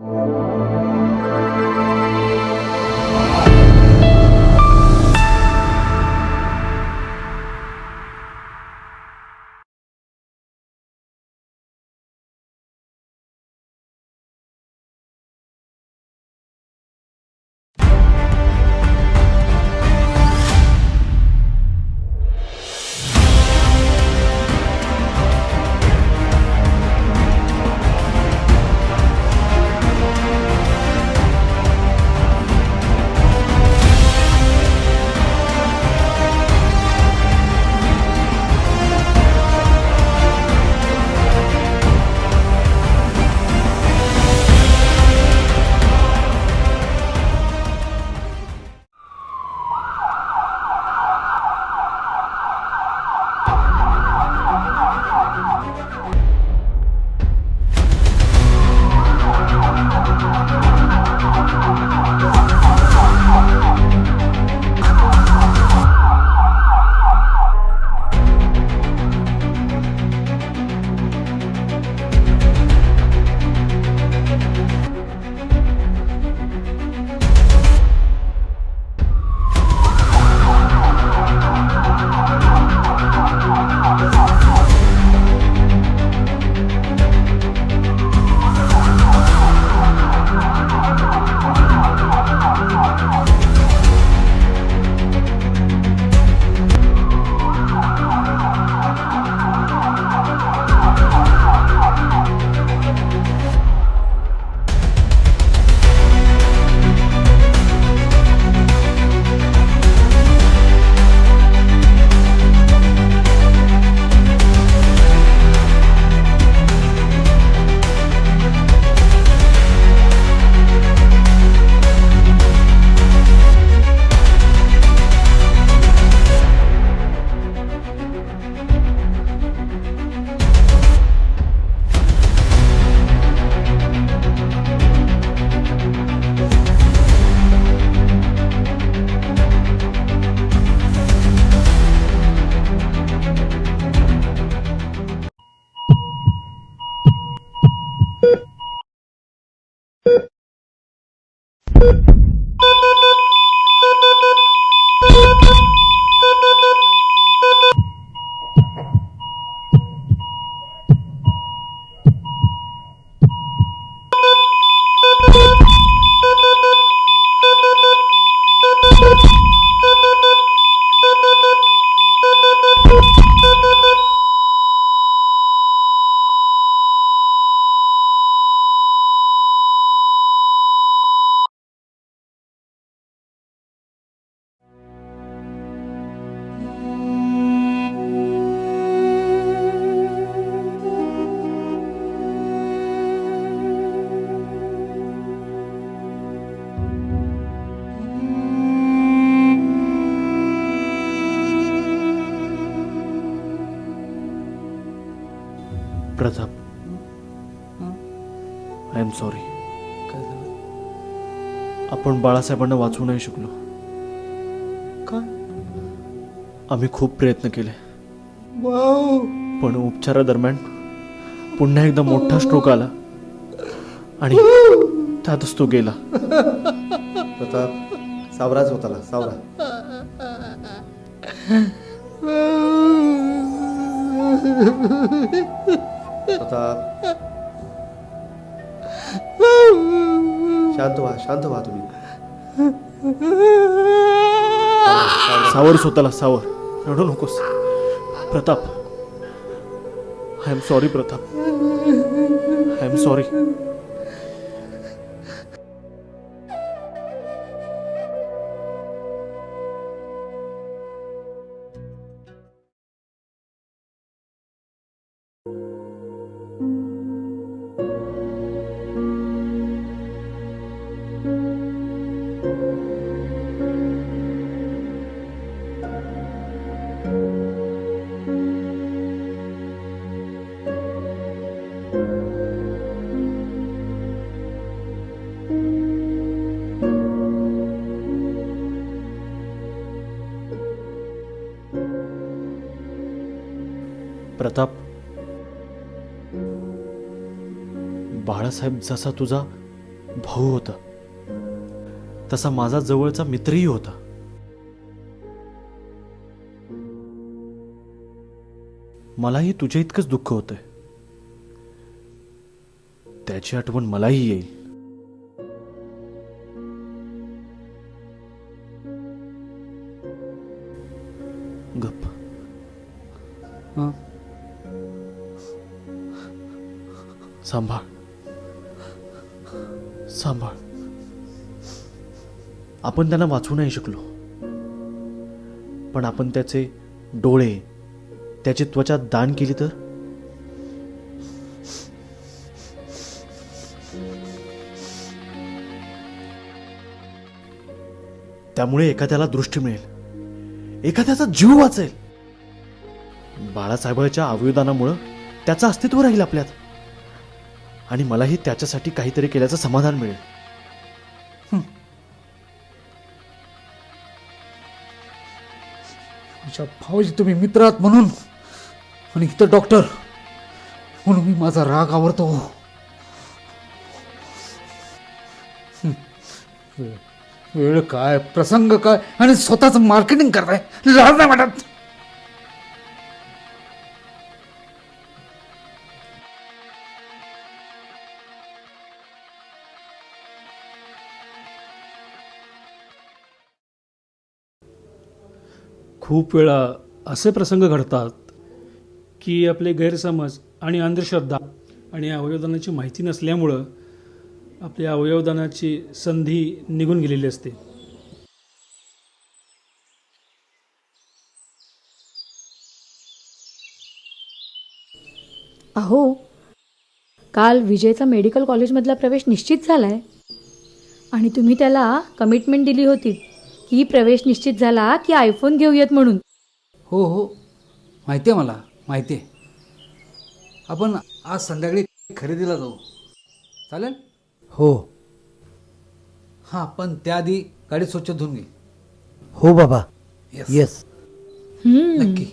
Pratap, I am sorry. आपण बाळासाहेबांना वाचवू नाही शकलो. काय? आम्ही खूप प्रयत्न केले, वाव, पण उपचारादरम्यान पुन्हा एकदा मोठा स्ट्रोक आला आणि त्यातच तो गेला. प्रताप, सावराच होताला, सावरा. प्रताप, शांत व्हा तुम्ही. सावर स्वतःला, सावर. रडू नकोस Pratap. I am sorry Pratap, I am sorry. Pratap, Balasaheb जसा तुझा भाऊ होता, तसा माझा जवळचा मित्रही होता. मलाही तुझ्या इतकंच दुःख होतंय. त्याची आठवण मलाही येईल. गप्प. हं? सांभाळ सांभाळ. आपण त्यांना वाचवू नाही शकलो, पण आपण त्याचे डोळे, त्याची त्वचा दान केली तर. त्यामुळे एखाद्याला दृष्टी मिळेल, एखाद्याचा जीव वाचेल. बाळासाहेबांच्या अवयवदानामुळं त्याचं अस्तित्व राहील आपल्यात, आणि मलाही त्याच्यासाठी काहीतरी केल्याचं समाधान मिळेल. तुझ्या भावाची तुम्ही मित्र आहात म्हणून, आणि इथं डॉक्टर म्हणून मी माझा राग आवरतो. वेळ काय, प्रसंग काय, आणि स्वतःच मार्केटिंग करताय. लाज नाही वाटत? खूप वेळा असे प्रसंग घडतात की आपले गैरसमज आणि अंधश्रद्धा आणि अवयवदानाची माहिती नसल्यामुळं आपल्या अवयवदानाची संधी निघून गेलेली असते. अहो, काल विजयचा मेडिकल कॉलेजमधला प्रवेश निश्चित झालाय, आणि तुम्ही त्याला कमिटमेंट दिली होती की प्रवेश निश्चित झाला की आयफोन घेऊयात म्हणून. हो हो, माहिती आहे, मला माहिती आहे. आपण आज संध्याकाळी खरेदीला जाऊ, चालेल? हो हां, पण त्याआधी गाडी स्वच्छ धुवून घे. हो बाबा. Yes. येस. नक्की.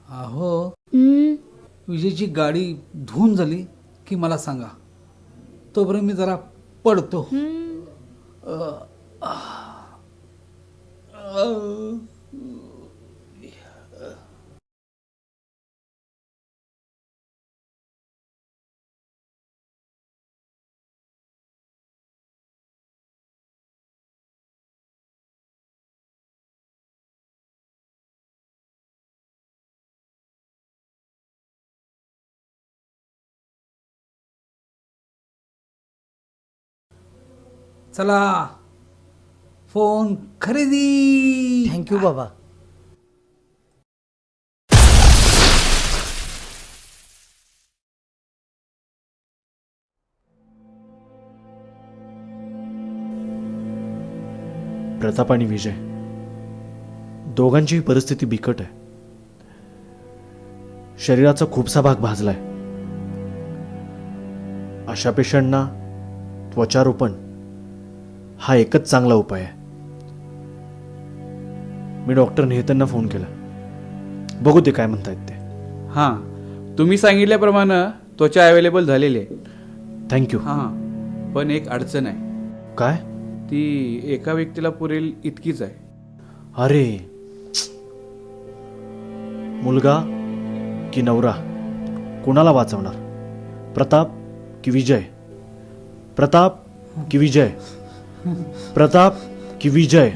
अहो, विजयची गाडी धुवून झाली की मला सांगा, तोपर्यंत मी जरा पडतो. चला, फोन खरेदी. थँक्यू बाबा. प्रताप आणि विजय दोघांचीही परिस्थिती बिकट आहे. शरीराचा खूपसा भाग भाजलाय. अशा पेशंटना त्वचारोपण हा एकच चांगला उपाय आहे. मी डॉक्टर नेहतांना फोन केला, बघू ते काय म्हणतायत ते. हां, तुम्ही सांगितल्याप्रमाणे त्वचा अवेलेबल झालेली आहे. थँक्यू. हां, पण एक अडचण आहे. काय? ती एका व्यक्तीला पुरेल इतकीच आहे. अरे, मुलगा की नवरा, कुणाला वाचवणार? प्रताप की विजय? प्रताप की विजय? प्रताप की विजय?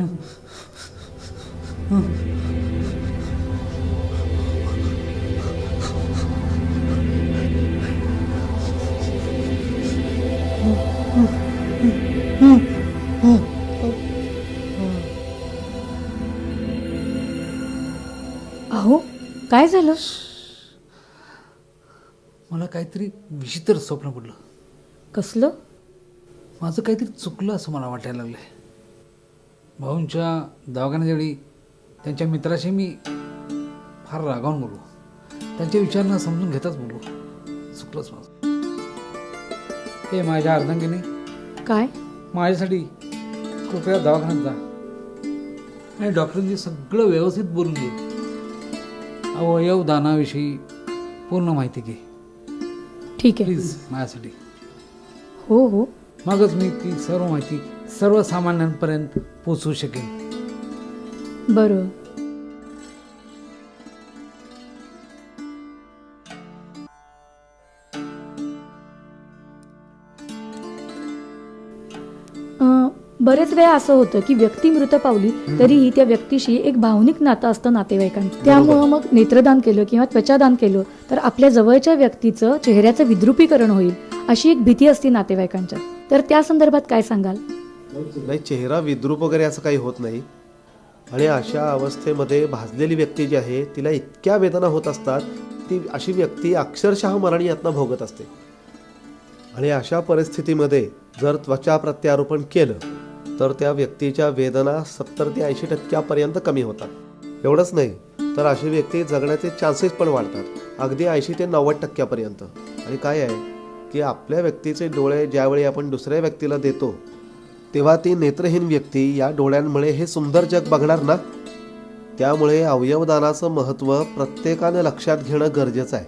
अहो, काय झालं? मला काहीतरी विचित्र स्वप्न पडलं. कसलं? माझं काहीतरी चुकलं असं मला वाटायला लागलं आहे. भाऊंच्या दवाखान्याच्या वेळी त्यांच्या मित्राशी मी फार रागावून बोललो. त्यांच्या विचारांना समजून घेताच बोललो. चुकलंच माझं. ते माझ्या अर्धांगिनी काय? माझ्यासाठी कृपया दवाखान्यात जा आणि डॉक्टरांनी सगळं व्यवस्थित बोलून घे. अवयव दानाविषयी पूर्ण माहिती घे ठीक आहे. प्लीज माझ्यासाठी. हो हो. मगच मी ती सर्व माहिती सर्वसामान्यांपर्यंत पोचवू शकेन. बरं. बरेच वेळा असं होतं की व्यक्ती मृत पावली तरीही त्या व्यक्तीशी एक भावनिक नातं असतं नातेवाईकांचं. त्यामुळं मग नेत्रदान केलं किंवा त्वचादान केलं तर आपल्या जवळच्या व्यक्तीचं चेहऱ्याचं विद्रुपीकरण होईल अशी एक भीती असते नातेवाईकांच्या. तर त्या संदर्भात काय सांगाल? नाही, चेहरा विद्रूप वगैरे असं काही होत नाही. आणि अशा अवस्थेमध्ये भाजलेली व्यक्ती जी आहे तिला इतक्या वेदना होत असतात, ती अशी व्यक्ती अक्षरशः मरणी यातना भोगत असते. आणि अशा परिस्थितीमध्ये जर त्वचा प्रत्यारोपण केलं तर त्या व्यक्तीच्या वेदना 70 ते 80% कमी होतात. एवढंच नाही तर अशी व्यक्ती जगण्याचे चान्सेस पण वाढतात, अगदी 80 ते 90% आणि काय आहे की आपल्या व्यक्तीचे डोळे ज्यावेळी आपण दुसऱ्या व्यक्तीला देतो तेव्हा ती नेत्रहीन व्यक्ती या डोळ्यांमुळे हे सुंदर जग बघणार ना. त्यामुळे अवयवदानाचं महत्त्व प्रत्येकानं लक्षात घेणं गरजेचं आहे.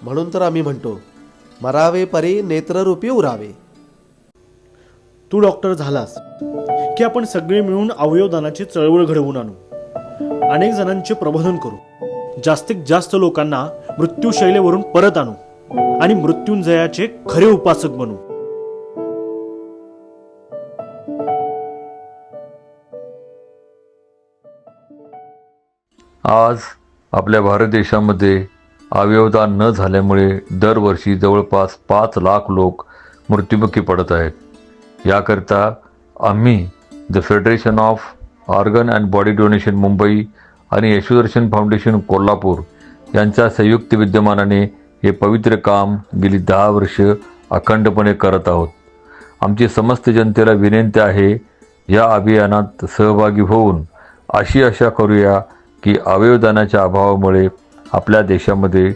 म्हणून तर आम्ही म्हणतो, मरावे परी नेत्ररूपी उरावे. तू डॉक्टर झालास की आपण सगळे मिळून अवयवदानाची चळवळ घडवून आणू, अनेक जणांचे प्रबोधन करू, जास्तीत जास्त लोकांना मृत्यूशैलेवरून परत आणू आणि मृत्युंजयाचे खरे उपासक बनू. आज आपल्या भारत देशामध्ये अवयवदान न झाल्यामुळे दरवर्षी जवळपास 5 लाख लोक मृत्युमुखी पडत आहेत. याकरिता आम्ही the federation of organ and body donation Mumbai आणि यशोदर्शन फाउंडेशन कोल्हापूर यांच्या संयुक्त विद्यमानाने हे पवित्र काम गेली 10 वर्ष अखंडपणे करत आहोत. आमची समस्त जनतेला विनंती आहे, या अभियानात सहभागी होऊन अशी आशा करूया की अवयवदानाच्या अभावामुळे आपल्या देशामध्ये